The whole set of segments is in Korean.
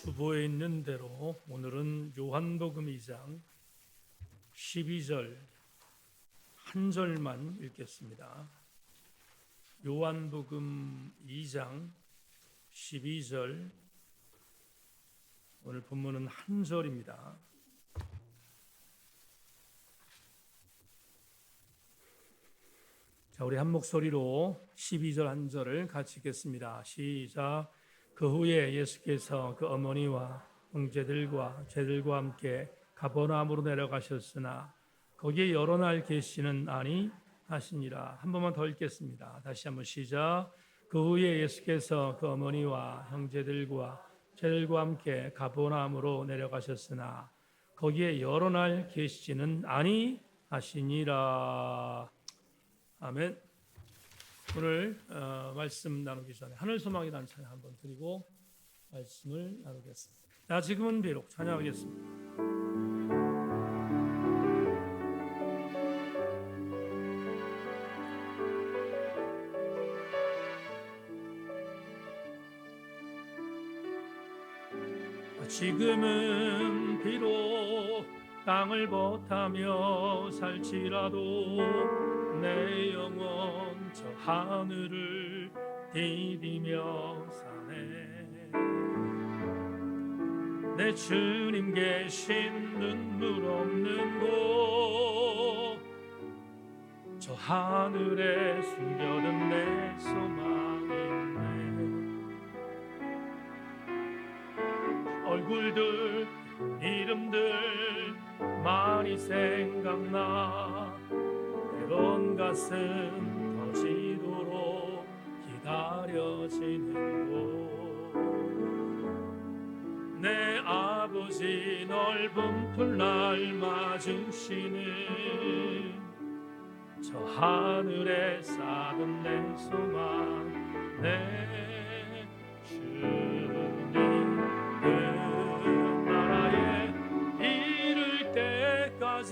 주보에 있는 대로 오늘은 요한복음 2장 12절 한 절만 읽겠습니다. 요한복음 2장 12절 오늘 본문은 한 절입니다. 자, 우리 한 목소리로 12절 한 절을 같이 읽겠습니다. 시작. 그 후에 예수께서 그 어머니와 형제들과 제들과 함께 가버나움으로 내려가셨으나 거기에 여러 날 계시는 아니 하시니라. 한 번만 더 읽겠습니다. 다시 한번 시작. 그 후에 예수께서 그 어머니와 형제들과 제들과 함께 가버나움으로 내려가셨으나 거기에 여러 날 계시지는 아니 하시니라. 아멘. 오늘 말씀 나누기 전에 하늘소망이라는 찬양 한번 드리고 말씀을 나누겠습니다. 자, 지금은 비록 찬양하겠습니다. 지금은 비록 땅을 벗하며 살지라도 내 영혼 저 하늘을 디디며 사네. 내 주님 계신 눈물 없는 곳 저 하늘에 숨겨둔 내 소망이 있네. 얼굴들 이름들 많이 생각나. 때론 가슴 터지도록 기다려지는 곳 내 아버지 넓은 풀 날 맞으시는 저 하늘에 쌓은 내 소망 내 주님 그 나라에 이를 때까지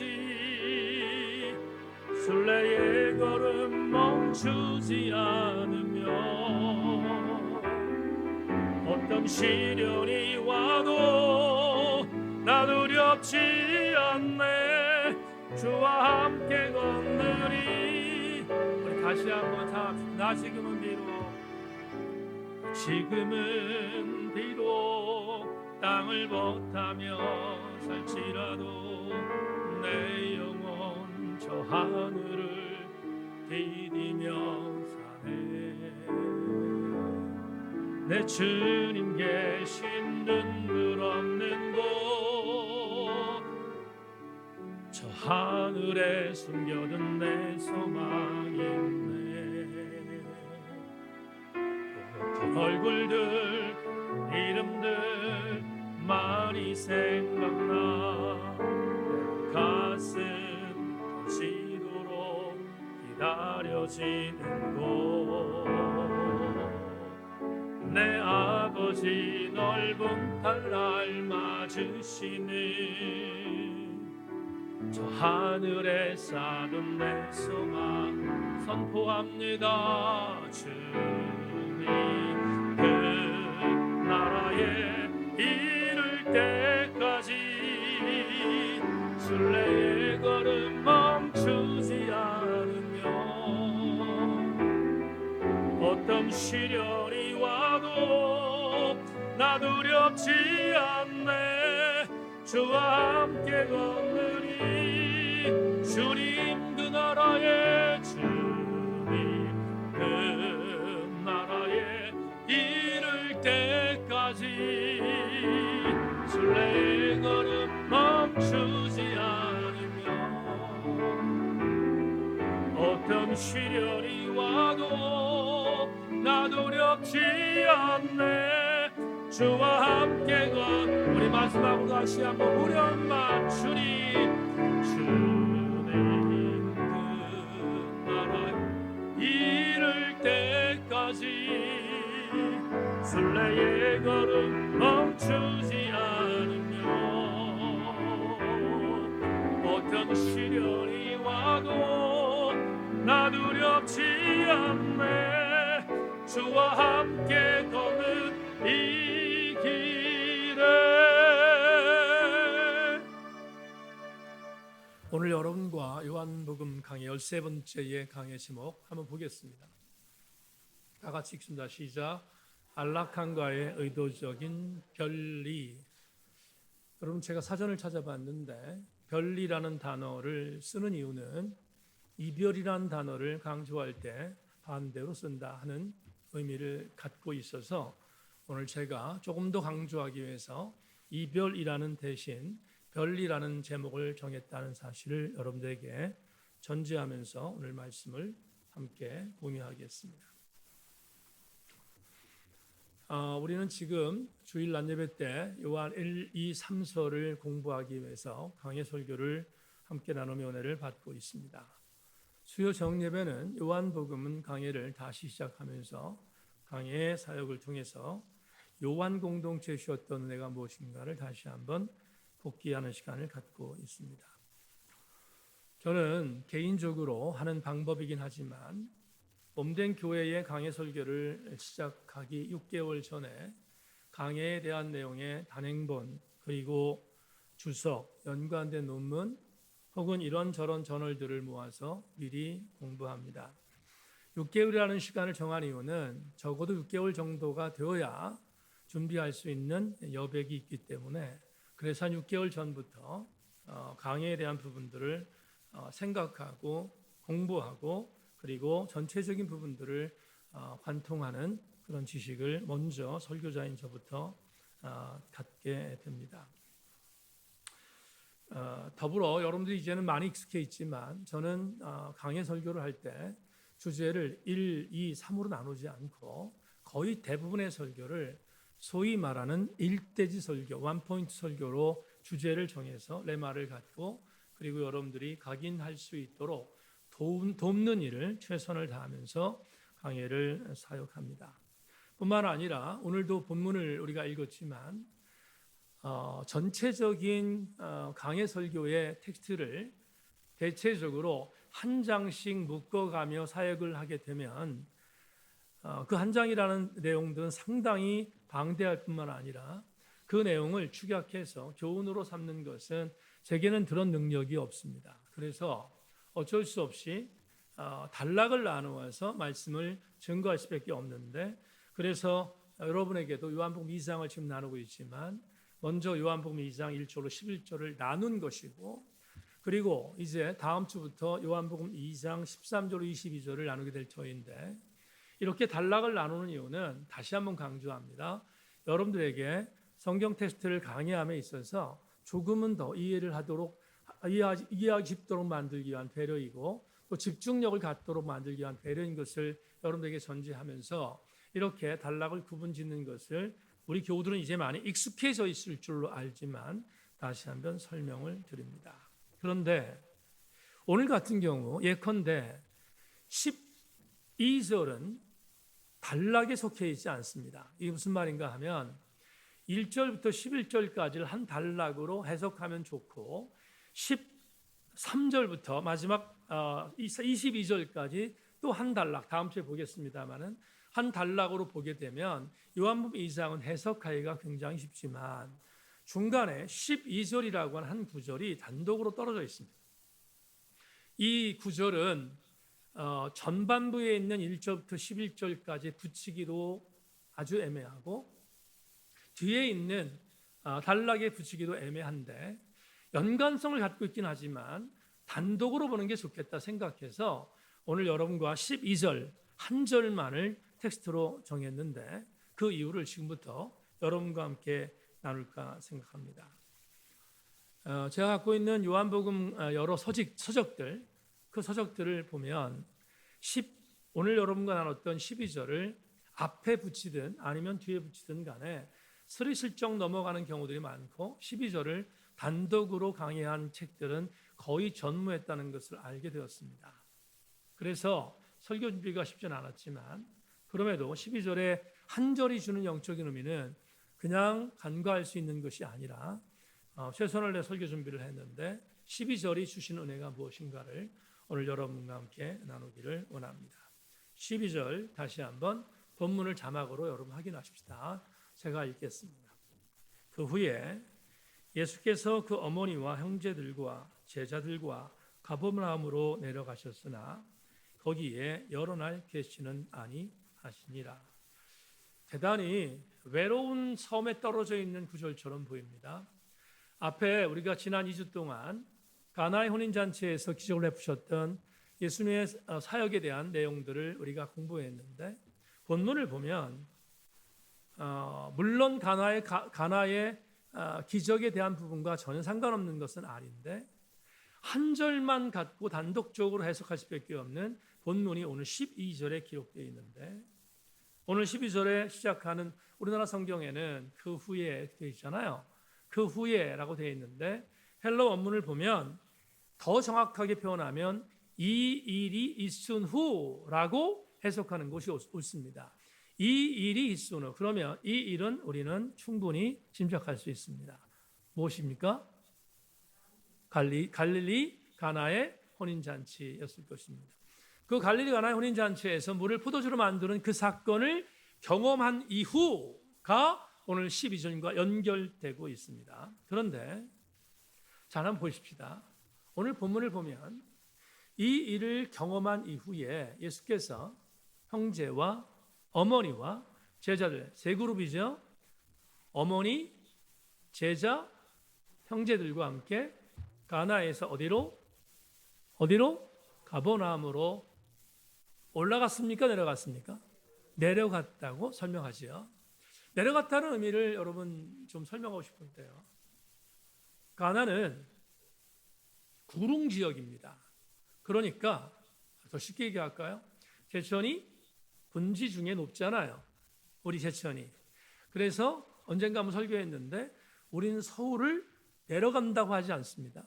순례의 걸음 멈추지 않으며 어떤 시련이 와도 나 두렵지 않네. 주와 함께 걷느니. 우리 다시 한번 나 지금은 비록 땅을 벗하며 살지라도 내 영혼 저 하늘을 디디며 사네. 내 주님 계신 눈물 없는 곳 저 하늘에 숨겨둔 내 소망이 있네. 얼굴들 이름들 많이 생각나. 가슴 터지도록 기다려지는 곳 내 아버지 넓은 팔날 맞으시는 저 하늘에 쌓은 내 소망 선포합니다. 주님 그 나라에 이를 때까지 순례의 걸음 멈추지 않으며 어떤 시련이 와도 나 두렵지 않네. 주와 함께 걷느니 주님 그 나라에 주님 그 나라에 이를 때까지 순례의 걸음 멈추지 않으며 어떤 시련이 와도 나 두렵지 않네. 주와 함께 우리 마지막으로 다시 한번 후렴 맞추니 주님 그 나라에 이를 때까지 순례의 걸음 멈추지 않으며 어떤 시련이 와도 나 두렵지 않네. 주와 함께 걷는 이 길에 여러분과 요한복음 강의 13번째의 강의 제목 한번 보겠습니다. 다 같이 읽습니다. 시작. 안락함과의 의도적인 별리. 여러분, 제가 사전을 찾아봤는데 별리라는 단어를 쓰는 이유는 이별이라는 단어를 강조할 때 반대로 쓴다 하는 의미를 갖고 있어서 오늘 제가 조금 더 강조하기 위해서 이별이라는 대신 별리라는 제목을 정했다는 사실을 여러분들에게 전제하면서 오늘 말씀을 함께 공유하겠습니다. 우리는 지금 주일 낮예배 때 요한 1, 2, 3서를 공부하기 위해서 강해 설교를 함께 나누며 은혜를 받고 있습니다. 수요 정예배는 요한복음 강해를 다시 시작하면서 강해의 사역을 통해서 요한 공동체에 주셨던 은혜가 무엇인가를 다시 한번 복귀하는 시간을 갖고 있습니다. 저는 개인적으로 하는 방법이긴 하지만 몸된 교회의 강해 설교를 시작하기 6개월 전에 강해에 대한 내용의 단행본 그리고 주석, 연관된 논문 혹은 이런저런 저널들을 모아서 미리 공부합니다. 6개월이라는 시간을 정한 이유는 적어도 6개월 정도가 되어야 준비할 수 있는 여백이 있기 때문에 그래서 한 6개월 전부터 강해에 대한 부분들을 생각하고 공부하고 그리고 전체적인 부분들을 관통하는 그런 지식을 먼저 설교자인 저부터 갖게 됩니다. 더불어 여러분들이 이제는 많이 익숙해 있지만 저는 강해 설교를 할 때 주제를 1, 2, 3으로 나누지 않고 거의 대부분의 설교를 소위 말하는 일대지 설교, 원포인트 설교로 주제를 정해서 레마를 갖고 그리고 여러분들이 각인할 수 있도록 돕는 일을 최선을 다하면서 강해를 사역합니다. 뿐만 아니라 오늘도 본문을 우리가 읽었지만 전체적인 강해 설교의 텍스트를 대체적으로 한 장씩 묶어가며 사역을 하게 되면 그 한 장이라는 내용들은 상당히 방대할 뿐만 아니라 그 내용을 축약해서 교훈으로 삼는 것은 제게는 그런 능력이 없습니다. 그래서 어쩔 수 없이 단락을 나누어서 말씀을 증거할 수밖에 없는데 그래서 여러분에게도 요한복음 2장을 지금 나누고 있지만 먼저 요한복음 2장 1절로 11절을 나눈 것이고 그리고 이제 다음 주부터 요한복음 2장 13절로 22절을 나누게 될 터인데 이렇게 단락을 나누는 이유는 다시 한번 강조합니다. 여러분들에게 성경 텍스트를 강의함에 있어서 조금은 더 이해하기 쉽도록 만들기 위한 배려이고 또 집중력을 갖도록 만들기 위한 배려인 것을 여러분들에게 전제하면서 이렇게 단락을 구분짓는 것을 우리 교우들은 이제 많이 익숙해져 있을 줄로 알지만 다시 한번 설명을 드립니다. 그런데 오늘 같은 경우 예컨대 12절은 단락에 속해 있지 않습니다. 이게 무슨 말인가 하면 1절부터 11절까지를 한 단락으로 해석하면 좋고 13절부터 마지막 22절까지 또 한 단락, 다음 주에 보겠습니다만은 한 단락으로 보게 되면 요한복음 2장은 해석하기가 굉장히 쉽지만 중간에 12절이라고 하는 한 구절이 단독으로 떨어져 있습니다. 이 구절은 전반부에 있는 1절부터 11절까지 붙이기도 아주 애매하고 뒤에 있는 단락에 붙이기도 애매한데 연관성을 갖고 있긴 하지만 단독으로 보는 게 좋겠다 생각해서 오늘 여러분과 12절 한 절만을 텍스트로 정했는데 그 이유를 지금부터 여러분과 함께 나눌까 생각합니다. 제가 갖고 있는 요한복음 여러 서적들 그 서적들을 보면 오늘 여러분과 나눴던 12절을 앞에 붙이든 아니면 뒤에 붙이든 간에 스리슬쩍 넘어가는 경우들이 많고 12절을 단독으로 강의한 책들은 거의 전무했다는 것을 알게 되었습니다. 그래서 설교 준비가 쉽지는 않았지만 그럼에도 12절에 한 절이 주는 영적인 의미는 그냥 간과할 수 있는 것이 아니라 최선을 내 설교 준비를 했는데 12절이 주신 은혜가 무엇인가를 오늘 여러분과 함께 나누기를 원합니다. 12절 다시 한번 본문을 자막으로 여러분 확인하십시다. 제가 읽겠습니다. 그 후에 예수께서 그 어머니와 형제들과 제자들과 가버나움으로 내려가셨으나 거기에 여러 날 계시는 아니하시니라. 대단히 외로운 섬에 떨어져 있는 구절처럼 보입니다. 앞에 우리가 지난 2주 동안 가나의 혼인잔치에서 기적을 베푸셨던 예수님의 사역에 대한 내용들을 우리가 공부했는데 본문을 보면 물론 가나의 기적에 대한 부분과 전혀 상관없는 것은 아닌데 한 절만 갖고 단독적으로 해석할 수밖에 없는 본문이 오늘 12절에 기록되어 있는데 오늘 12절에 시작하는 우리나라 성경에는 그 후에 되어 있잖아요. 그 후에라고 되어 있는데 헬러 원문을 보면 더 정확하게 표현하면 이 일이 있은 후라고 해석하는 것이 옳습니다. 이 일이 있은 후. 그러면 이 일은 우리는 충분히 짐작할 수 있습니다. 무엇입니까? 갈릴리 가나의 혼인잔치였을 것입니다. 그 갈릴리 가나의 혼인잔치에서 물을 포도주로 만드는 그 사건을 경험한 이후가 오늘 12절과 연결되고 있습니다. 그런데 잘 한번 보십시다. 오늘 본문을 보면 이 일을 경험한 이후에 예수께서 형제와 어머니와 제자들 세 그룹이죠. 어머니, 제자, 형제들과 함께 가나에서 어디로? 가버나움으로 올라갔습니까? 내려갔습니까? 내려갔다고 설명하지요. 내려갔다는 의미를 여러분 좀 설명하고 싶은데요. 가나는 구릉 지역입니다. 그러니까 더 쉽게 얘기할까요? 제천이 분지 중에 높잖아요. 우리 제천이. 그래서 언젠가 한번 설교했는데 우리는 서울을 내려간다고 하지 않습니다.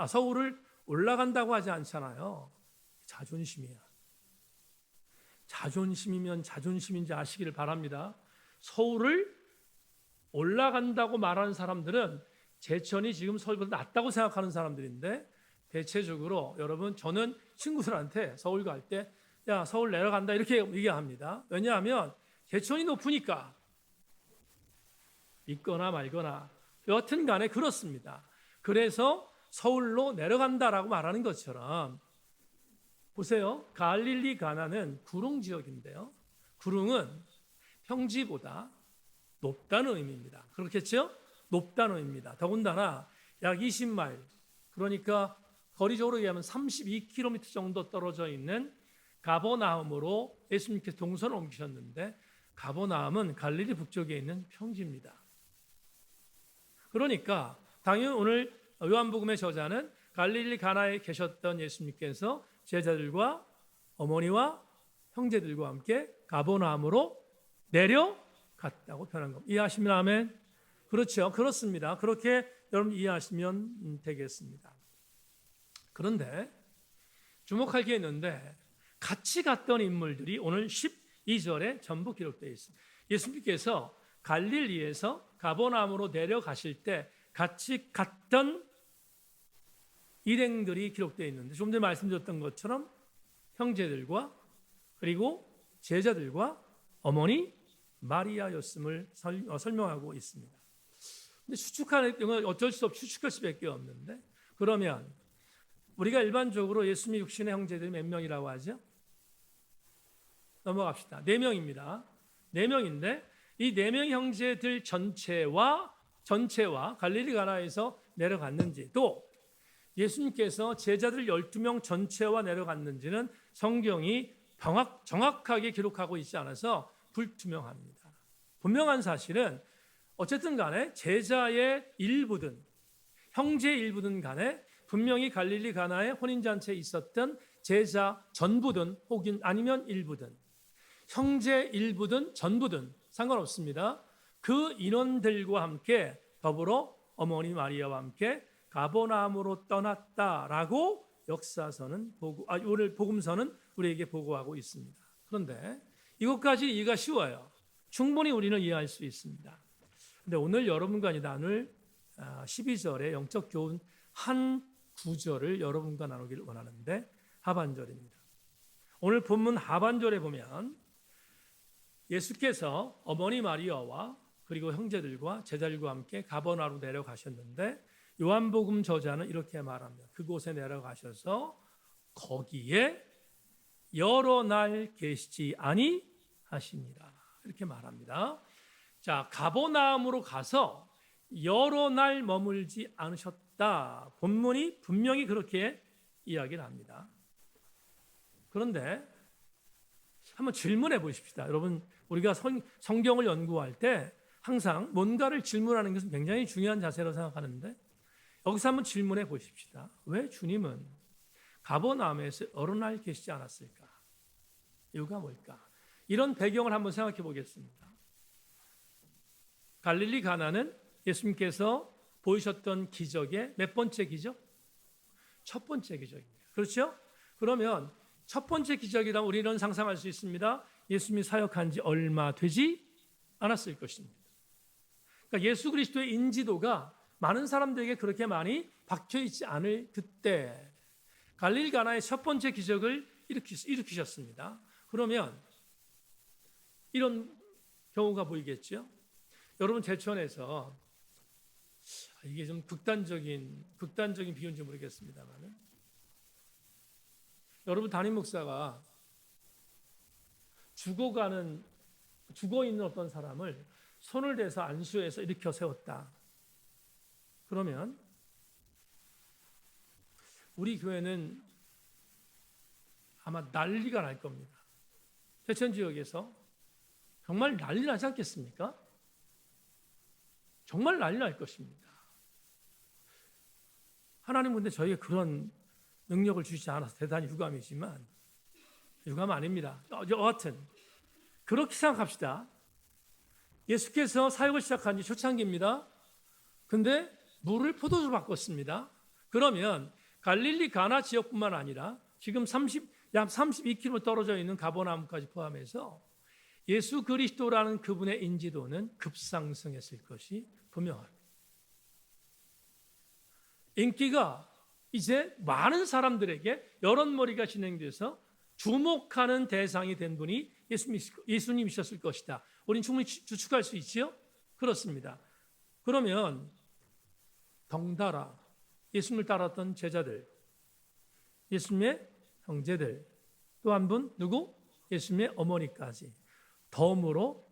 서울을 올라간다고 하지 않잖아요. 자존심이야. 자존심이면 자존심인지 아시기를 바랍니다. 서울을 올라간다고 말하는 사람들은 제천이 지금 서울보다 낫다고 생각하는 사람들인데 대체적으로 여러분 저는 친구들한테 서울 갈 때 야 서울 내려간다 이렇게 얘기합니다. 왜냐하면 제천이 높으니까 믿거나 말거나 여튼 간에 그렇습니다. 그래서 서울로 내려간다라고 말하는 것처럼 보세요. 갈릴리 가나는 구릉 지역인데요. 구릉은 평지보다 높다는 의미입니다. 그렇겠죠? 높다는 의미입니다. 더군다나 약 20마일 그러니까 거리적으로 얘기하면 32km 정도 떨어져 있는 가버나움으로 예수님께서 동선을 옮기셨는데 가버나움은 갈릴리 북쪽에 있는 평지입니다. 그러니까 당연히 오늘 요한복음의 저자는 갈릴리 가나에 계셨던 예수님께서 제자들과 어머니와 형제들과 함께 가버나움으로 내려갔다고 표현한 겁니다. 이해하시면 아멘? 그렇죠. 그렇습니다. 그렇게 여러분 이해하시면 되겠습니다. 그런데 주목할 게 있는데 같이 갔던 인물들이 오늘 12절에 전부 기록되어 있습니다. 예수님께서 갈릴리에서 가버나움으로 내려가실 때 같이 갔던 일행들이 기록되어 있는데 좀 전에 말씀드렸던 것처럼 형제들과 그리고 제자들과 어머니 마리아였음을 설명하고 있습니다. 근데 추측하는 경우는 어쩔 수 없이 추측할 수밖에 없는데 그러면 우리가 일반적으로 예수님의 육신의 형제들이 몇 명이라고 하죠? 넘어갑시다. 4명입니다. 4명인데 이 4명 형제들 전체와 갈릴리 가나에서 내려갔는지 또 예수님께서 제자들 12명 전체와 내려갔는지는 성경이 정확하게 기록하고 있지 않아서 불투명합니다. 분명한 사실은 어쨌든 간에 제자의 일부든 형제의 일부든 간에 분명히 갈릴리 가나의 혼인잔치에 있었던 제자 전부든 혹은 아니면 일부든 형제 일부든 전부든 상관없습니다. 그 인원들과 함께 더불어 어머니 마리아와 함께 가버나움으로 떠났다라고 역사서는 오늘 복음서는 우리에게 보고하고 있습니다. 그런데 이것까지 이해가 쉬워요. 충분히 우리는 이해할 수 있습니다. 그런데 오늘 여러분과 나눌 12절의 영적 교훈 한 구절을 여러분과 나누기를 원하는데 하반절입니다. 오늘 본문 하반절에 보면 예수께서 어머니 마리아와 그리고 형제들과 제자들과 함께 가버나움으로 내려가셨는데 요한복음 저자는 이렇게 말합니다. 그곳에 내려가셔서 거기에 여러 날 계시지 아니하시니라. 이렇게 말합니다. 자, 가버나움으로 가서 여러 날 머물지 않으셨다. 본문이 분명히 그렇게 이야기를 합니다. 그런데 한번 질문해 보십시다. 여러분, 우리가 성경을 연구할 때 항상 뭔가를 질문하는 것은 굉장히 중요한 자세로 생각하는데 여기서 한번 질문해 보십시다. 왜 주님은 가버나움에서 여러 날 계시지 않았을까? 이유가 뭘까? 이런 배경을 한번 생각해 보겠습니다. 갈릴리 가나는 예수님께서 보이셨던 기적의 몇 번째 기적? 첫 번째 기적입니다. 그렇죠? 그러면 첫 번째 기적이라면 우리는 상상할 수 있습니다. 예수님이 사역한 지 얼마 되지 않았을 것입니다. 그러니까 예수 그리스도의 인지도가 많은 사람들에게 그렇게 많이 박혀 있지 않을 그때 갈릴리 가나의 첫 번째 기적을 일으키셨습니다. 그러면 이런 경우가 보이겠죠? 여러분 제천에서 이게 좀 극단적인 비유인지 모르겠습니다만 여러분 담임 목사가 죽어 있는 어떤 사람을 손을 대서 안수해서 일으켜 세웠다. 그러면 우리 교회는 아마 난리가 날 겁니다. 제천 지역에서 정말 난리 나지 않겠습니까? 정말 난리 날 것입니다. 하나님 근데 저희가 그런 능력을 주시지 않아서 대단히 유감이지만 유감 아닙니다. 여하튼 그렇게 생각합시다. 예수께서 사역을 시작한 지 초창기입니다. 근데 물을 포도주로 바꿨습니다. 그러면 갈릴리 가나 지역뿐만 아니라 지금 약 32km 떨어져 있는 가버나움까지 포함해서 예수 그리스도라는 그분의 인지도는 급상승했을 것이 분명합니다. 인기가 이제 많은 사람들에게 여론몰이가 진행돼서 주목하는 대상이 된 분이 예수님이셨을 것이다. 우리는 충분히 추측할 수 있지요? 그렇습니다. 그러면 덩달아 예수님을 따랐던 제자들, 예수님의 형제들, 또 한 분 누구? 예수님의 어머니까지 덤으로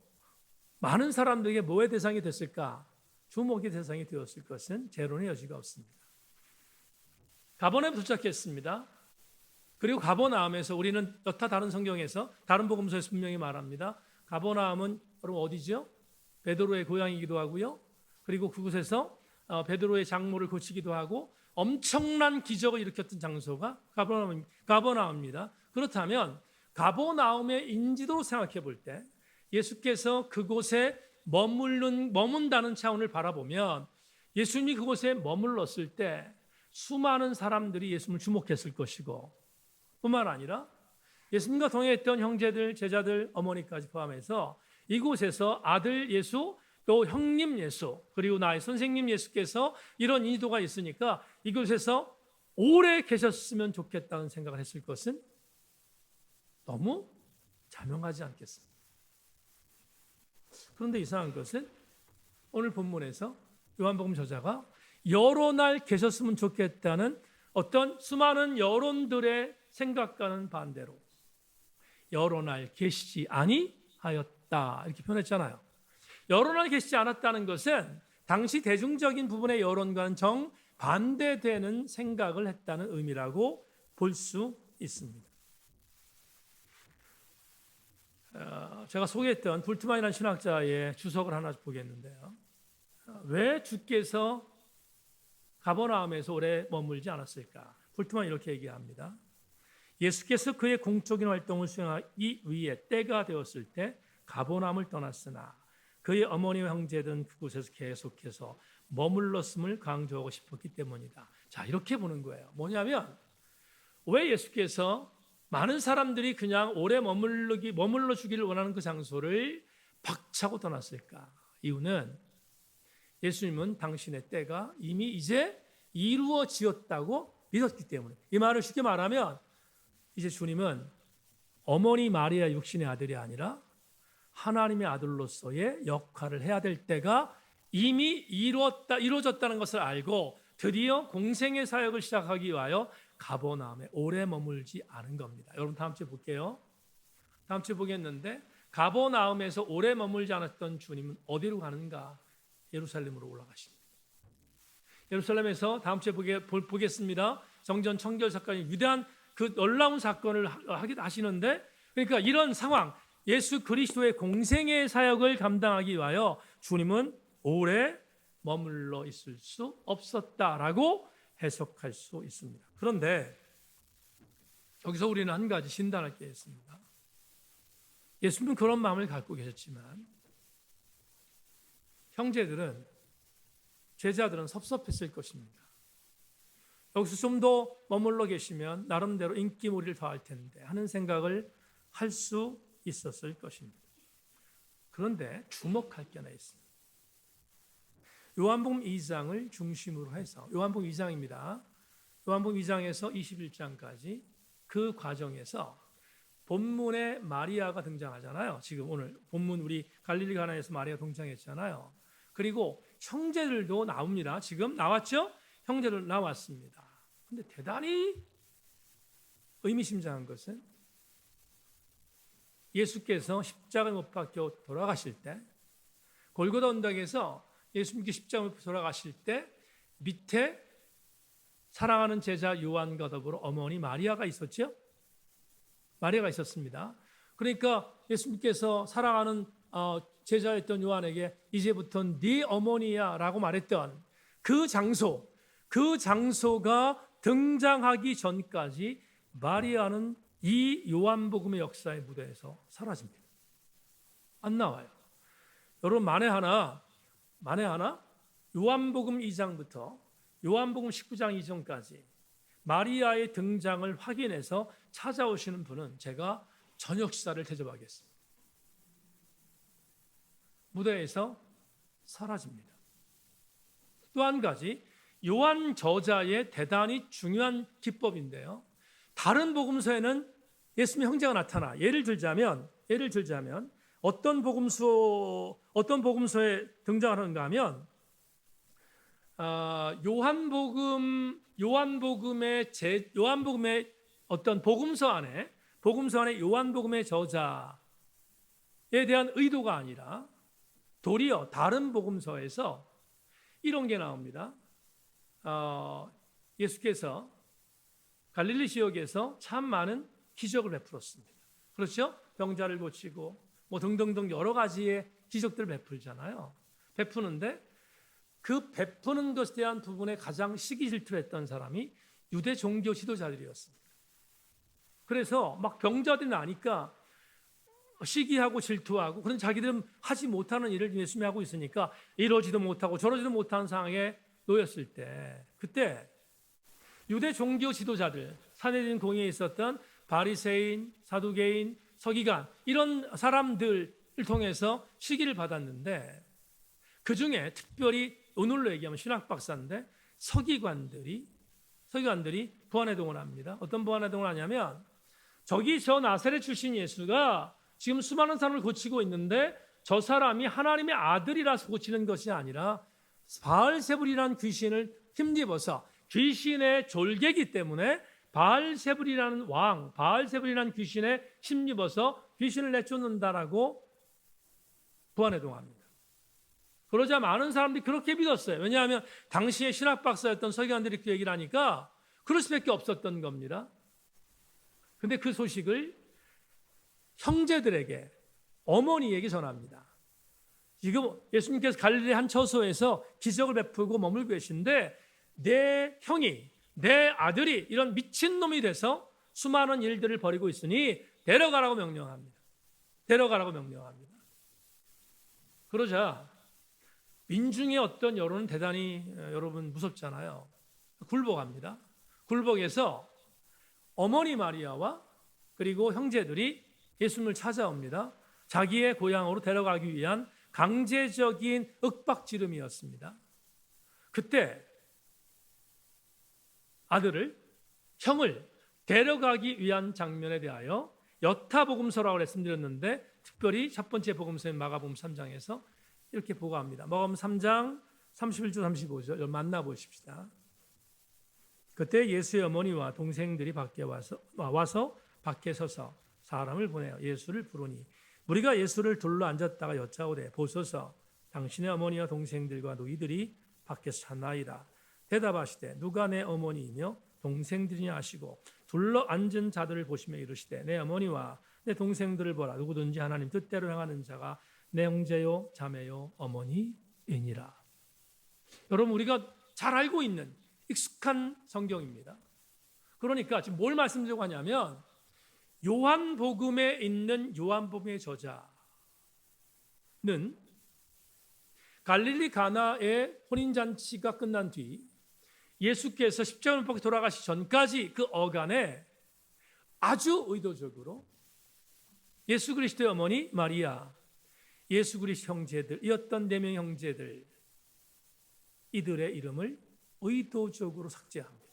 많은 사람들에게 뭐의 대상이 됐을까? 주목의 대상이 되었을 것은 재론의 여지가 없습니다. 가버나움에 도착했습니다. 그리고 가버나움에서 우리는 여타 다른 성경에서 다른 복음서에서 분명히 말합니다. 가버나움은 여러분 어디죠? 베드로의 고향이기도 하고요. 그리고 그곳에서 베드로의 장모를 고치기도 하고 엄청난 기적을 일으켰던 장소가 가버나움입니다. 그렇다면 가버나움의 인지도로 생각해 볼 때 예수께서 그곳에 머문다는 차원을 바라보면 예수님이 그곳에 머물렀을 때 수많은 사람들이 예수님을 주목했을 것이고 뿐만 아니라 예수님과 동행했던 형제들, 제자들, 어머니까지 포함해서 이곳에서 아들 예수, 또 형님 예수, 그리고 나의 선생님 예수께서 이런 인지도가 있으니까 이곳에서 오래 계셨으면 좋겠다는 생각을 했을 것은 너무 자명하지 않겠습니까? 그런데 이상한 것은 오늘 본문에서 요한복음 저자가 여러 날 계셨으면 좋겠다는 어떤 수많은 여론들의 생각과는 반대로 여러 날 계시지 아니하였다 이렇게 표현했잖아요. 여러 날 계시지 않았다는 것은 당시 대중적인 부분의 여론과는 정반대되는 생각을 했다는 의미라고 볼 수 있습니다. 제가 소개했던 불트만이라는 신학자의 주석을 하나 보겠는데요. 왜 주께서 가버나움에서 오래 머물지 않았을까? 불트만이 이렇게 얘기합니다. 예수께서 그의 공적인 활동을 수행하기 위해 때가 되었을 때 가버나움을 떠났으나 그의 어머니와 형제들은 그곳에서 계속해서 머물렀음을 강조하고 싶었기 때문이다. 자, 이렇게 보는 거예요. 뭐냐면 왜 예수께서 많은 사람들이 그냥 오래 머물러 주기를 원하는 그 장소를 박차고 떠났을까? 이유는 예수님은 당신의 때가 이미 이제 이루어지었다고 믿었기 때문에. 이 말을 쉽게 말하면 이제 주님은 어머니 마리아 육신의 아들이 아니라 하나님의 아들로서의 역할을 해야 될 때가 이미 이루어졌다는 것을 알고 드디어 공생의 사역을 시작하기 위하여 가버나움에 오래 머물지 않은 겁니다. 여러분 다음 주에 볼게요. 다음 주에 보겠는데 가버나움에서 오래 머물지 않았던 주님은 어디로 가는가? 예루살렘으로 올라가십니다. 예루살렘에서 다음 주에 보겠습니다. 정전 청결 사건이 위대한 그 놀라운 사건을 하시는데, 그러니까 이런 상황, 예수 그리스도의 공생의 사역을 감당하기 위하여 주님은 오래 머물러 있을 수 없었다라고 해석할 수 있습니다. 그런데 여기서 우리는 한 가지 신단할 게 있습니다. 예수님은 그런 마음을 갖고 계셨지만 형제들은, 제자들은 섭섭했을 것입니다. 여기서 좀 더 머물러 계시면 나름대로 인기몰이를 더할 텐데 하는 생각을 할 수 있었을 것입니다. 그런데 주목할 게 하나 있습니다. 요한복음 2장을 중심으로 해서, 요한복음 2장입니다. 요한복음 2장에서 21장까지 그 과정에서 본문에 마리아가 등장하잖아요. 지금 오늘 본문 우리 갈릴리 가나에서 마리아가 등장했잖아요. 그리고 형제들도 나옵니다. 지금 나왔죠? 형제들 나왔습니다. 근데 대단히 의미심장한 것은 예수께서 십자가에 못 박혀 돌아가실 때, 골고다 언덕에서 예수님께 십자가에 못 돌아가실 때 밑에 사랑하는 제자 요한과 더불어 어머니 마리아가 있었죠? 마리아가 있었습니다. 그러니까 예수님께서 사랑하는 제자였던 요한에게 이제부터는 네 어머니야 라고 말했던 그 장소가 등장하기 전까지 마리아는 이 요한복음의 역사의 무대에서 사라집니다. 안 나와요. 여러분 만에 하나 요한복음 2장부터 요한복음 19장 이전까지 마리아의 등장을 확인해서 찾아오시는 분은 제가 저녁 식사를 대접하겠습니다. 무대에서 사라집니다. 또 한 가지, 요한 저자의 대단히 중요한 기법인데요. 다른 복음서에는 예수님의 형제가 나타나. 예를 들자면 어떤 복음서에 등장하는가 하면 요한복음의 어떤 복음서 안에 요한복음의 저자에 대한 의도가 아니라 도리어 다른 복음서에서 이런 게 나옵니다. 예수께서 갈릴리 지역에서 참 많은 기적을 베풀었습니다. 그렇죠? 병자를 고치고 뭐 등등등 여러 가지의 기적들을 베풀잖아요. 베푸는데 그 베푸는 것에 대한 부분에 가장 시기 질투를 했던 사람이 유대 종교 지도자들이었습니다. 그래서 막 병자들이 나니까 시기하고 질투하고, 그런 자기들은 하지 못하는 일을 예수님이 하고 있으니까 이러지도 못하고 저러지도 못하는 상황에 놓였을 때, 그때 유대 종교 지도자들, 사내들인 공회에 있었던 바리새인, 사두개인, 서기관, 이런 사람들을 통해서 시기를 받았는데, 그 중에 특별히 오늘로 얘기하면 신학박사인데 서기관들이 부안해동을 합니다. 어떤 부안해동을 하냐면, 저기 저 나사렛 출신 예수가 지금 수많은 사람을 고치고 있는데 저 사람이 하나님의 아들이라서 고치는 것이 아니라 바알세불이라는 귀신을 힘입어서, 귀신의 졸개이기 때문에 바알세불이라는 귀신에 힘입어서 귀신을 내쫓는다라고 부안해동합니다. 그러자 많은 사람들이 그렇게 믿었어요. 왜냐하면 당시에 신학박사였던 서기관들이 그 얘기를 하니까 그럴 수밖에 없었던 겁니다. 근데 그 소식을 형제들에게, 어머니에게 전합니다. 지금 예수님께서 갈릴리 한 처소에서 기적을 베풀고 머물고 계신데 내 형이, 내 아들이 이런 미친놈이 돼서 수많은 일들을 벌이고 있으니 데려가라고 명령합니다. 그러자 민중의 어떤 여론은 대단히 여러분 무섭잖아요. 굴복합니다. 굴복해서 어머니 마리아와 그리고 형제들이 예수님을 찾아옵니다. 자기의 고향으로 데려가기 위한 강제적인 윽박지름이었습니다. 그때 형을 데려가기 위한 장면에 대하여 여타복음서라고 말씀드렸는데, 특별히 첫 번째 복음서인 마가복음 3장에서 이렇게 보고합니다. 마가복음 3장 31절 35절 만나보십시다. 그때 예수의 어머니와 동생들이 밖에 와서 밖에 서서 사람을 보내어 예수를 부르니 무리가 예수를 둘러 앉았다가 여짜오되 보소서 당신의 어머니와 동생들과 너희들이 밖에서 찾나이다. 대답하시되 누가 내 어머니이며 동생들이냐 하시고 둘러 앉은 자들을 보시며 이르시되 내 어머니와 내 동생들을 보라. 누구든지 하나님 뜻대로 행하는 자가 내 형제요 자매요 어머니이니라. 여러분, 우리가 잘 알고 있는 익숙한 성경입니다. 그러니까 지금 뭘 말씀드리고 하냐면 요한복음에 있는 요한복음의 저자는 갈릴리 가나의 혼인잔치가 끝난 뒤 예수께서 십자가를 못 박혀 돌아가시기 전까지 그 어간에 아주 의도적으로 예수 그리스도의 어머니 마리아, 예수 그리스도 형제들, 이었던 4명 형제들, 이들의 이름을 의도적으로 삭제합니다.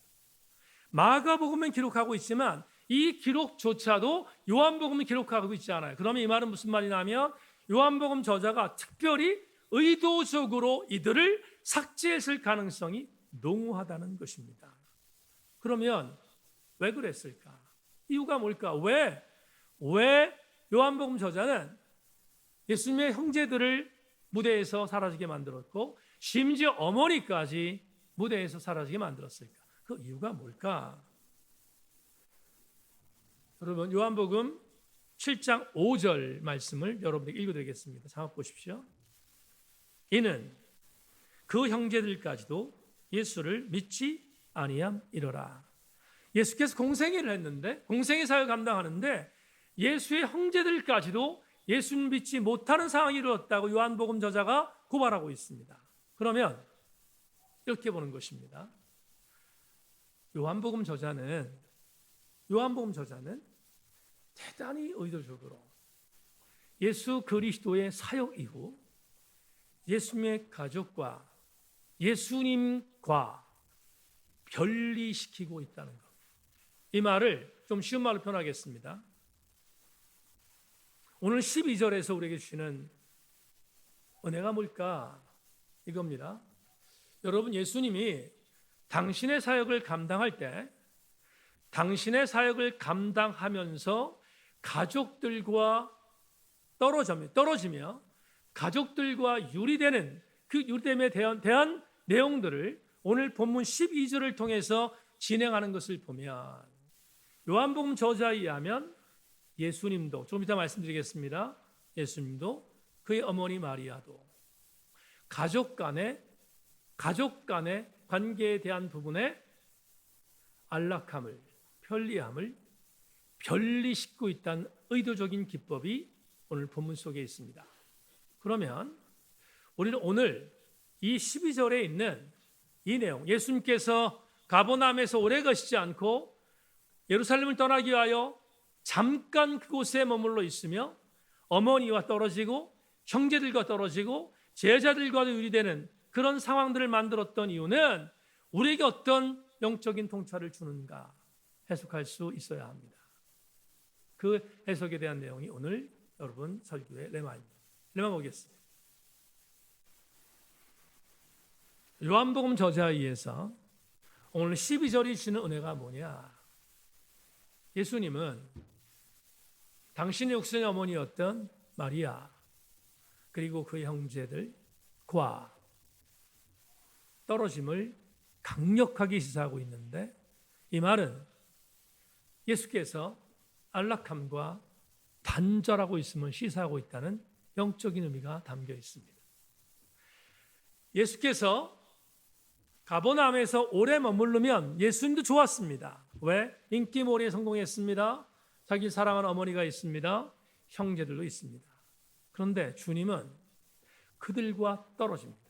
마가복음은 기록하고 있지만 이 기록조차도 요한복음은 기록하고 있지 않아요. 그러면 이 말은 무슨 말이냐면 요한복음 저자가 특별히 의도적으로 이들을 삭제했을 가능성이 농후하다는 것입니다. 그러면 왜 그랬을까? 이유가 뭘까? 왜 요한복음 저자는 예수님의 형제들을 무대에서 사라지게 만들었고 심지어 어머니까지 무대에서 사라지게 만들었을까? 그 이유가 뭘까? 여러분, 요한복음 7장 5절 말씀을 여러분에게 읽어드리겠습니다. 잠깐 보십시오. 이는 그 형제들까지도 예수를 믿지 아니함이로라. 예수께서 공생애를 했는데 공생애 사역을 감당하는데 예수의 형제들까지도 예수를 믿지 못하는 상황이 이루어졌다고 요한복음 저자가 고발하고 있습니다. 그러면 이렇게 보는 것입니다. 요한복음 저자는 대단히 의도적으로 예수 그리스도의 사역 이후 예수님의 가족과 예수님과 변리시키고 있다는 것. 이 말을 좀 쉬운 말로 표현하겠습니다. 오늘 12절에서 우리에게 주시는 은혜가 뭘까? 이겁니다. 여러분, 예수님이 당신의 사역을 감당할 때 당신의 사역을 감당하면서 가족들과 떨어지며 가족들과 유리되는 그 유리됨에 대한 내용들을 오늘 본문 12절을 통해서 진행하는 것을 보면 요한복음 저자에 의하면 예수님도 조금 이따 말씀드리겠습니다. 예수님도 그의 어머니 마리아도 가족 간의 관계에 대한 부분에 안락함을, 편리함을 변리시키고 있다는 의도적인 기법이 오늘 본문 속에 있습니다. 그러면 우리는 오늘 이 12절에 있는 이 내용, 예수님께서 가버나움에서 오래 거시지 않고 예루살렘을 떠나기 위하여 잠깐 그곳에 머물러 있으며 어머니와 떨어지고 형제들과 떨어지고 제자들과도 유리되는 그런 상황들을 만들었던 이유는 우리에게 어떤 영적인 통찰을 주는가 해석할 수 있어야 합니다. 그 해석에 대한 내용이 오늘 여러분 설교의 레마입니다. 레마 보겠습니다. 요한복음 저자에 의해서 오늘 12절이 주는 은혜가 뭐냐? 예수님은 당신의 육신의 어머니였던 마리아 그리고 그의 형제들과 떨어짐을 강력하게 시사하고 있는데 이 말은 예수께서 안락함과 단절하고 있음을 시사하고 있다는 영적인 의미가 담겨 있습니다. 예수께서 가버나움에서 오래 머무르면 예수님도 좋았습니다. 왜? 인기몰이에 성공했습니다. 자기 사랑하는 어머니가 있습니다. 형제들도 있습니다. 그런데 주님은 그들과 떨어집니다.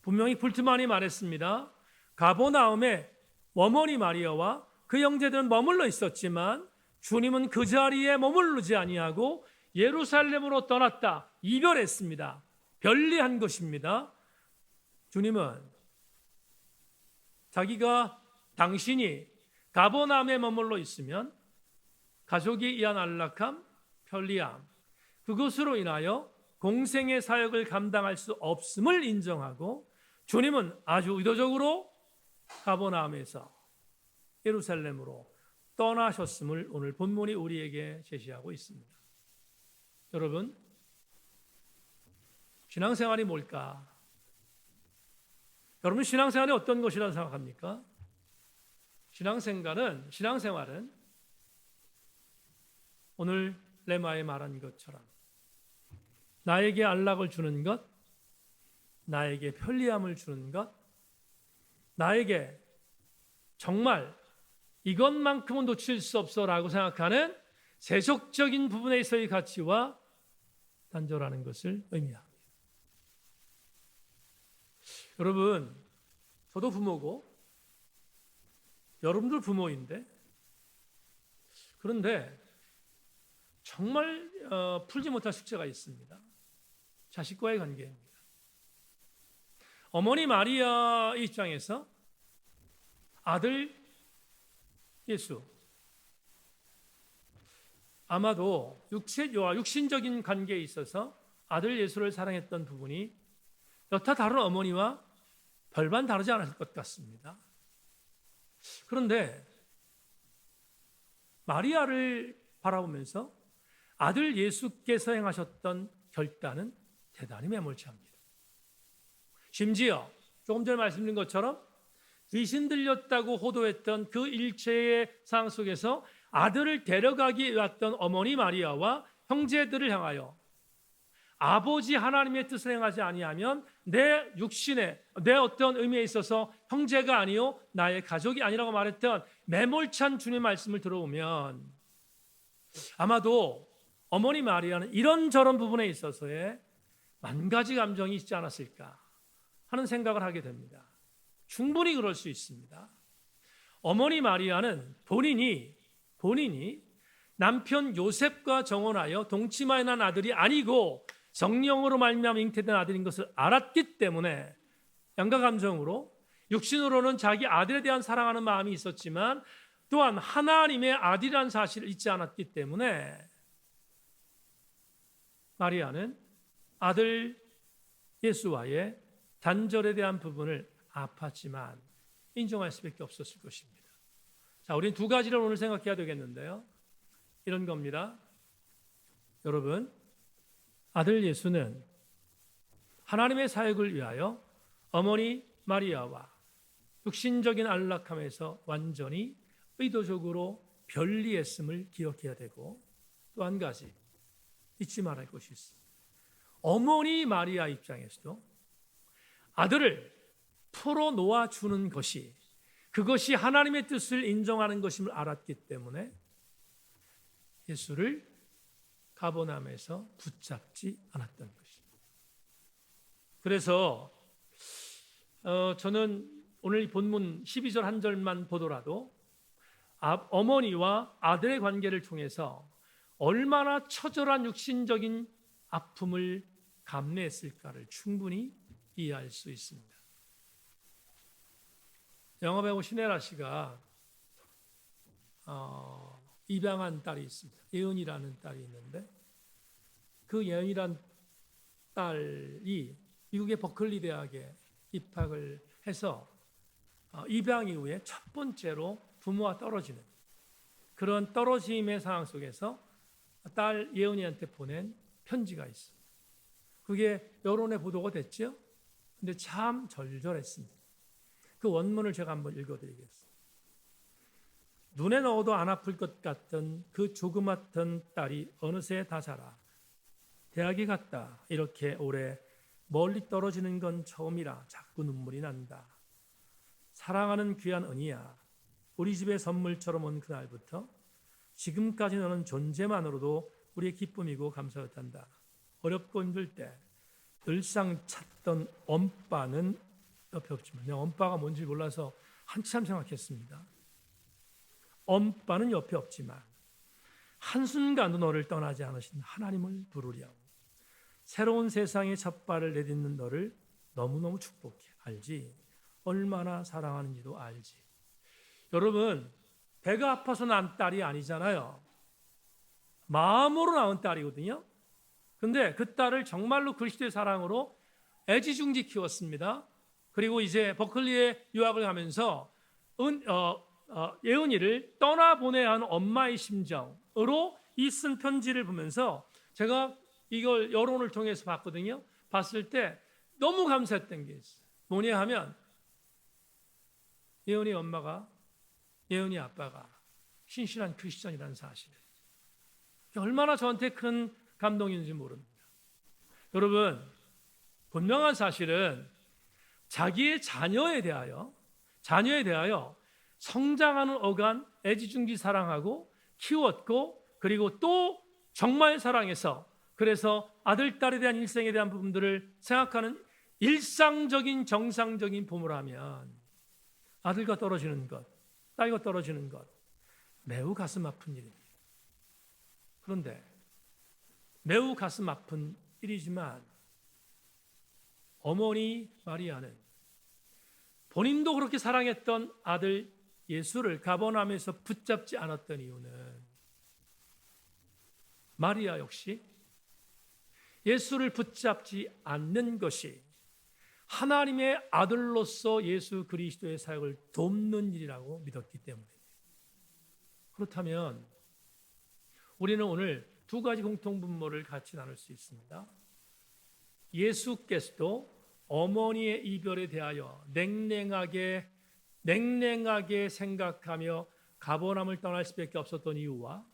분명히 불트만이 말했습니다. 가버나움에 어머니 마리아와 그 형제들은 머물러 있었지만 주님은 그 자리에 머무르지 아니하고 예루살렘으로 떠났다. 이별했습니다. 변리한 것입니다. 주님은 당신이 가버나움에 머물러 있으면 가족이 의한 안락함, 편리함, 그것으로 인하여 공생의 사역을 감당할 수 없음을 인정하고 주님은 아주 의도적으로 가버나움에서 예루살렘으로 떠나셨음을 오늘 본문이 우리에게 제시하고 있습니다. 여러분, 신앙생활이 뭘까? 여러분, 신앙생활이 어떤 것이라고 생각합니까? 신앙생활은 오늘 레마에 말한 것처럼 나에게 안락을 주는 것, 나에게 편리함을 주는 것, 나에게 정말 이것만큼은 놓칠 수 없어라고 생각하는 세속적인 부분에 있어의 가치와 단절하는 것을 의미합니다. 여러분, 저도 부모고 여러분들 부모인데, 그런데 정말 풀지 못할 숙제가 있습니다. 자식과의 관계입니다. 어머니 마리아 입장에서 아들 예수, 아마도 육신적인 관계에 있어서 아들 예수를 사랑했던 부분이 여타 다른 어머니와 별반 다르지 않을 것 같습니다. 그런데 마리아를 바라보면서 아들 예수께서 행하셨던 결단은 대단히 매몰차합니다. 심지어 조금 전에 말씀드린 것처럼 귀신 들렸다고 호도했던 그 일체의 상황 속에서 아들을 데려가기 위해 왔던 어머니 마리아와 형제들을 향하여 아버지 하나님의 뜻을 행하지 아니하면 내 육신에, 내 어떤 의미에 있어서 형제가 아니요 나의 가족이 아니라고 말했던 매몰찬 주님의 말씀을 들어보면 아마도 어머니 마리아는 이런저런 부분에 있어서의 만 가지 감정이 있지 않았을까 하는 생각을 하게 됩니다. 충분히 그럴 수 있습니다. 어머니 마리아는 본인이 남편 요셉과 정혼하여 동치마에 난 아들이 아니고 성령으로 말미암아 잉태된 아들인 것을 알았기 때문에 양가 감정으로 육신으로는 자기 아들에 대한 사랑하는 마음이 있었지만 또한 하나님의 아들이라는 사실을 잊지 않았기 때문에 마리아는 아들 예수와의 단절에 대한 부분을 아팠지만 인정할 수밖에 없었을 것입니다. 자, 우리는 두 가지를 오늘 생각해야 되겠는데요. 이런 겁니다. 여러분, 아들 예수는 하나님의 사역을 위하여 어머니 마리아와 육신적인 안락함에서 완전히 의도적으로 별리했음을 기억해야 되고 또 한 가지 잊지 말아야 할 것이 있습니다. 어머니 마리아 입장에서도 아들을 풀어놓아 주는 것이 그것이 하나님의 뜻을 인정하는 것임을 알았기 때문에 예수를 가버나움에서 붙잡지 않았던 것입니다. 그래서 저는 오늘 이 본문 12절 한 절만 보더라도 어머니와 아들의 관계를 통해서 얼마나 처절한 육신적인 아픔을 감내했을까를 충분히 이해할 수 있습니다. 영화배우 신혜라 씨가 입양한 딸이 있습니다. 예은이라는 딸이 있는데 그 예은이란 딸이 미국의 버클리 대학에 입학을 해서 입양 이후에 첫 번째로 부모와 떨어지는 그런 떨어짐의 상황 속에서 딸 예은이한테 보낸 편지가 있어요. 그게 여론의 보도가 됐죠. 근데 참 절절했습니다. 그 원문을 제가 한번 읽어드리겠습니다. 눈에 넣어도 안 아플 것 같던 그 조그맣던 딸이 어느새 다 자라 대학에 갔다. 이렇게 오래 멀리 떨어지는 건 처음이라 자꾸 눈물이 난다. 사랑하는 귀한 은희야. 우리 집의 선물처럼 온 그날부터 지금까지 너는 존재만으로도 우리의 기쁨이고 감사였단다. 어렵고 힘들 때 늘상 찾던 엄빠는 옆에 없지만 내가 엄빠가 뭔지 몰라서 한참 생각했습니다. 엄빠는 옆에 없지만 한순간도 너를 떠나지 않으신 하나님을 부르려고 새로운 세상의 첫 발을 내딛는 너를 너무너무 축복해. 알지? 얼마나 사랑하는지도 알지. 여러분, 배가 아파서 난 딸이 아니잖아요. 마음으로 낳은 딸이거든요. 근데 그 딸을 정말로 그리스도의 사랑으로 애지중지 키웠습니다. 그리고 이제 버클리에 유학을 가면서 예은이를 떠나보내야 하는 엄마의 심정으로 이 쓴 편지를 보면서 제가 이걸 여론을 통해서 봤거든요. 봤을 때 너무 감사했던 게 있어요. 뭐냐 하면 예은이 엄마가, 예은이 아빠가 신실한 크리스천이라는 사실. 얼마나 저한테 큰 감동인지 모릅니다. 여러분, 분명한 사실은 자기의 자녀에 대하여 성장하는 어간 애지중지 사랑하고 키웠고, 그리고 또 정말 사랑해서, 그래서 아들, 딸에 대한 일생에 대한 부분들을 생각하는 일상적인 정상적인 부모라면 아들과 떨어지는 것, 딸과 떨어지는 것 매우 가슴 아픈 일입니다. 그런데 매우 가슴 아픈 일이지만 어머니 마리아는 본인도 그렇게 사랑했던 아들 예수를 가버나움에서 붙잡지 않았던 이유는 마리아 역시 예수를 붙잡지 않는 것이 하나님의 아들로서 예수 그리스도의 사역을 돕는 일이라고 믿었기 때문입니다. 그렇다면 우리는 오늘 두 가지 공통분모를 같이 나눌 수 있습니다. 예수께서도 어머니의 이별에 대하여 냉랭하게 생각하며 가버나움을 떠날 수밖에 없었던 이유와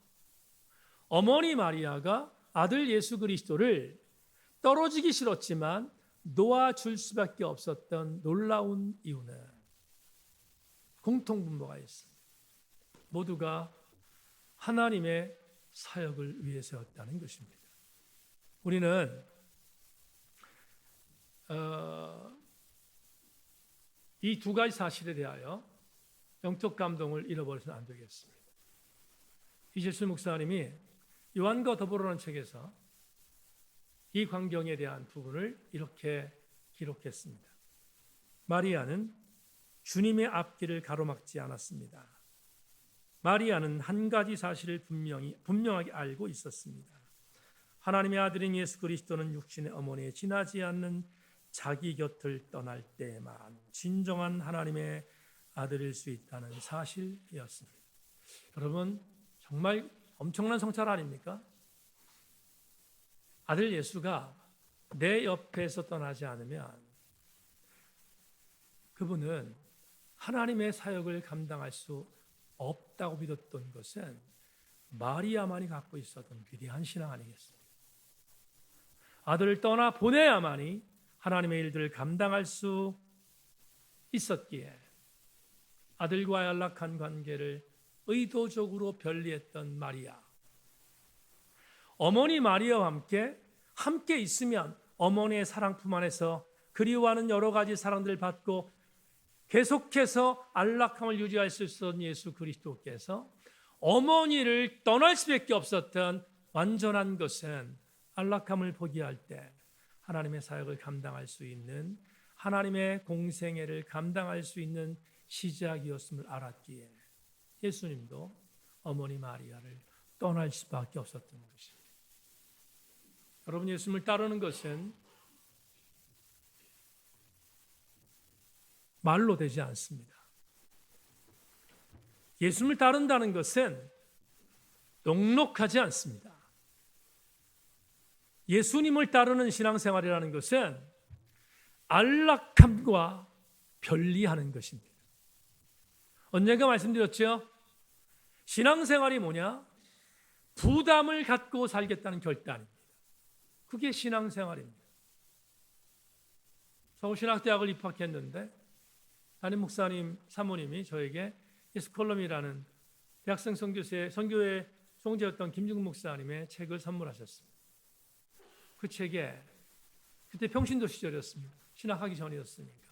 어머니 마리아가 아들 예수 그리스도를 떨어지기 싫었지만 놓아줄 수밖에 없었던 놀라운 이유는 공통분모가 있습니다. 모두가 하나님의 사역을 위해서였다는 것입니다. 우리는 이 두 가지 사실에 대하여 영적 감동을 잃어버려서는 안 되겠습니다. 이재수 목사님이 요한과 더불어라는 책에서 이 광경에 대한 부분을 이렇게 기록했습니다. 마리아는 주님의 앞길을 가로막지 않았습니다. 마리아는 한 가지 사실을 분명하게 알고 있었습니다. 하나님의 아들인 예수 그리스도는 육신의 어머니에 지나지 않는 자기 곁을 떠날 때만 진정한 하나님의 아들일 수 있다는 사실이었습니다. 여러분, 정말 엄청난 성찰 아닙니까? 아들 예수가 내 옆에서 떠나지 않으면 그분은 하나님의 사역을 감당할 수 없다고 믿었던 것은 마리아만이 갖고 있었던 위대한 신앙 아니겠습니까? 아들을 떠나 보내야만이 하나님의 일들을 감당할 수 있었기에 아들과의 안락한 관계를 의도적으로 변리했던 마리아. 어머니 마리아와 함께 있으면 어머니의 사랑 품 안에서 그리워하는 여러 가지 사랑들을 받고 계속해서 안락함을 유지할 수 있었던 예수 그리스도께서 어머니를 떠날 수밖에 없었던 완전한 것은 안락함을 포기할 때 하나님의 사역을 감당할 수 있는, 하나님의 공생애를 감당할 수 있는 시작이었음을 알았기에 예수님도 어머니 마리아를 떠날 수밖에 없었던 것입니다. 여러분, 예수님을 따르는 것은 말로 되지 않습니다. 예수님을 따른다는 것은 녹록하지 않습니다. 예수님을 따르는 신앙생활이라는 것은 안락함과 편리하는 것입니다. 언젠가 말씀드렸죠? 신앙생활이 뭐냐? 부담을 갖고 살겠다는 결단입니다. 그게 신앙생활입니다. 서울신학대학을 입학했는데 담임 목사님 사모님이 저에게 에스콜럼이라는 대학생 선교의 송제였던 김중근 목사님의 책을 선물하셨습니다. 그 책에 그때 평신도 시절이었습니다. 신학하기 전이었으니까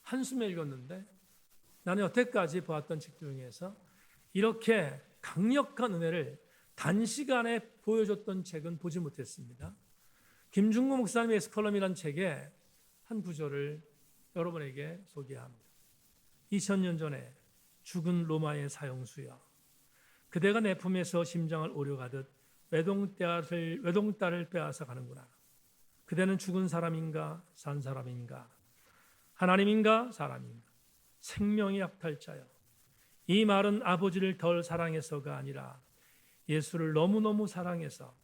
한숨에 읽었는데 나는 여태까지 보았던 책 중에서 이렇게 강력한 은혜를 단시간에 보여줬던 책은 보지 못했습니다. 김중근 목사님의 에스콜럼이라는 책에 한 구절을 여러분에게 소개합니다. 2000년 전에 죽은 로마의 사형수여, 그대가 내 품에서 심장을 오려가듯 외동딸을 빼앗아 가는구나. 그대는 죽은 사람인가 산 사람인가? 하나님인가 사람인가? 생명의 약탈자여. 이 말은 아버지를 덜 사랑해서가 아니라 예수를 너무너무 사랑해서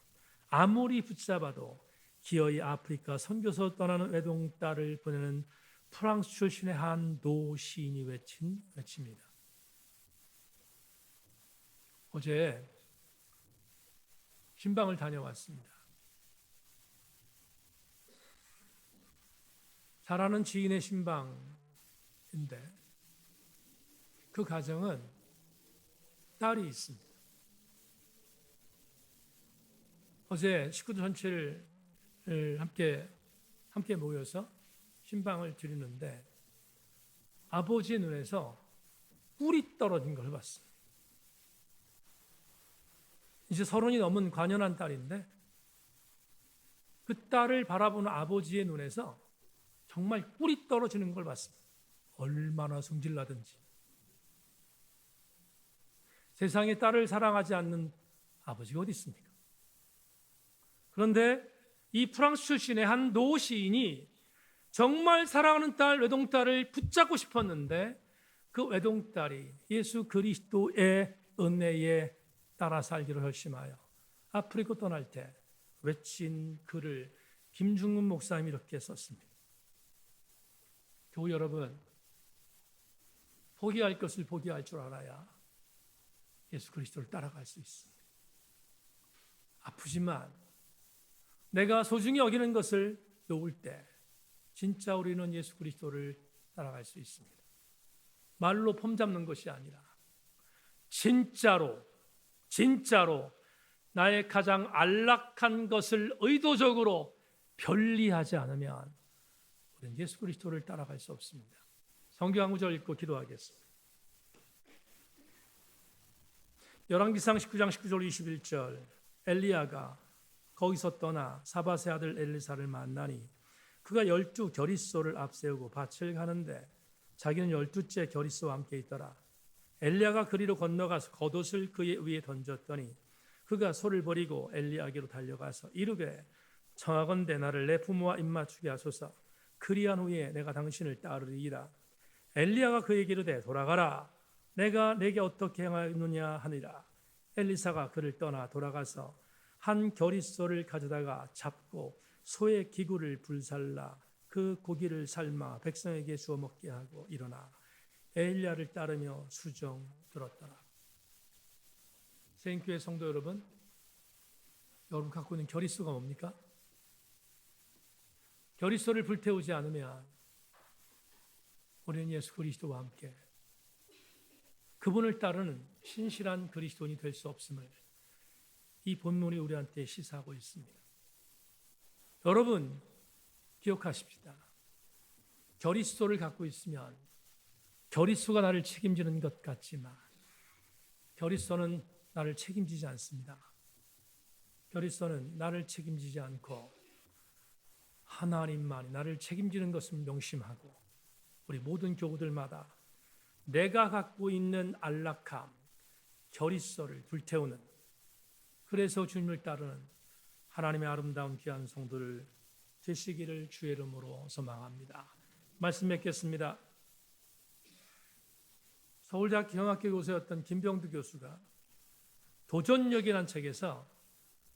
아무리 붙잡아도 기어이 아프리카 선교서 떠나는 외동딸을 보내는 프랑스 출신의 한 노 시인이 외친 외침이다. 어제 신방을 다녀왔습니다. 잘 아는 지인의 신방인데 그 가정은 딸이 있습니다. 어제 식구들 전체를 함께 모여서 신방을 드리는데 아버지의 눈에서 꿀이 떨어진 걸 봤습니다. 이제 30이 넘은 관연한 딸인데 그 딸을 바라보는 아버지의 눈에서 정말 꿀이 떨어지는 걸 봤습니다. 얼마나 성질나든지. 세상에 딸을 사랑하지 않는 아버지가 어디 있습니까? 그런데 이 프랑스 출신의 한 노 시인이 정말 사랑하는 딸, 외동딸을 붙잡고 싶었는데 그 외동딸이 예수 그리스도의 은혜에 따라 살기로 결심하여 아프리카 떠날 때 외친 글을 김중근 목사님이 이렇게 썼습니다. 교우 여러분, 포기할 것을 포기할 줄 알아야 예수 그리스도를 따라갈 수 있습니다. 아프지만 내가 소중히 여기는 것을 놓을 때 진짜 우리는 예수 그리스도를 따라갈 수 있습니다. 말로 폼 잡는 것이 아니라 진짜로 나의 가장 안락한 것을 의도적으로 편리하지 않으면 우리는 예수 그리스도를 따라갈 수 없습니다. 성경 한 구절 읽고 기도하겠습니다. 열왕기상 19장 19절 21절 엘리야가 거기서 떠나 사밧의 아들 엘리사를 만나니 그가 12 겨릿소를 앞세우고 밭을 가는데 자기는 12째 겨릿소와 함께 있더라. 엘리야가 그리로 건너가서 겉옷을 그의 위에 던졌더니 그가 소를 버리고 엘리야에게로 달려가서 이르되 청하건대 나를 내 부모와 입맞추게 하소서. 그리한 후에 내가 당신을 따르리이다. 엘리야가 그에게 이르되 돌아가라. 내가 내게 어떻게 행하였느냐 하니라. 엘리사가 그를 떠나 돌아가서 한 겨릿소를 가져다가 잡고 소의 기구를 불살라 그 고기를 삶아 백성에게 주어 먹게 하고 일어나 엘리야를 따르며 수정 들었더라. 세인교회 성도 여러분, 여러분 갖고 있는 겨릿소가 뭡니까? 겨릿소를 불태우지 않으면 우리는 예수 그리스도와 함께 그분을 따르는 신실한 그리스도인이 될 수 없음을 이 본문이 우리한테 시사하고 있습니다. 여러분 기억하십시다. 겨릿소를 갖고 있으면 겨릿소가 나를 책임지는 것 같지만 겨릿소는 나를 책임지지 않습니다. 겨릿소는 나를 책임지지 않고 하나님만이 나를 책임지는 것을 명심하고 우리 모든 교우들마다 내가 갖고 있는 안락함, 겨릿소를 불태우는, 그래서 주님을 따르는 하나님의 아름다운 귀한 성도를 되시기를 주의 이름으로 소망합니다. 말씀 맺겠습니다. 서울대학교 경학교 교수였던 김병두 교수가 도전력이라는 책에서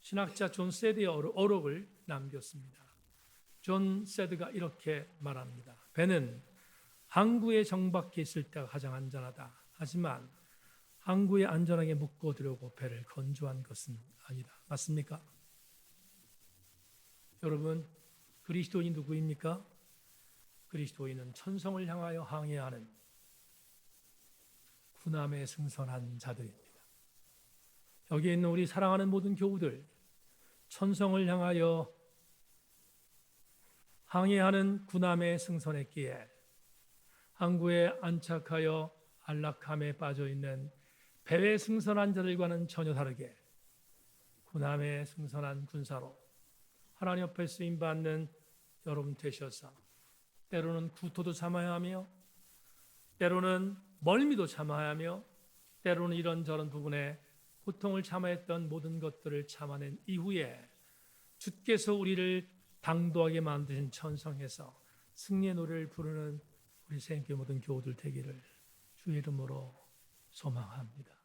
신학자 존 세드의 어록을 남겼습니다. 존 세드가 이렇게 말합니다. 배는 항구에 정박해 있을 때가 가장 안전하다. 하지만 항구에 안전하게 묶어두려고 배를 건조한 것은 아니다. 맞습니까? 여러분, 그리스도인이 누구입니까? 그리스도인은 천성을 향하여 항해하는 구남에 승선한 자들입니다. 여기에 있는 우리 사랑하는 모든 교우들, 천성을 향하여 항해하는 구남에 승선했기에 항구에 안착하여 안락함에 빠져있는 배에 승선한 자들과는 전혀 다르게 구남에 승선한 군사로 하나님 앞에 쓰임받는 여러분 되셔서 때로는 구토도 참아야 하며 때로는 멀미도 참아야 하며 때로는 이런저런 부분에 고통을 참아야 했던 모든 것들을 참아낸 이후에 주께서 우리를 당도하게 만드신 천성에서 승리의 노래를 부르는 우리 생교회 모든 교우들 되기를 주의 이름으로 소망합니다.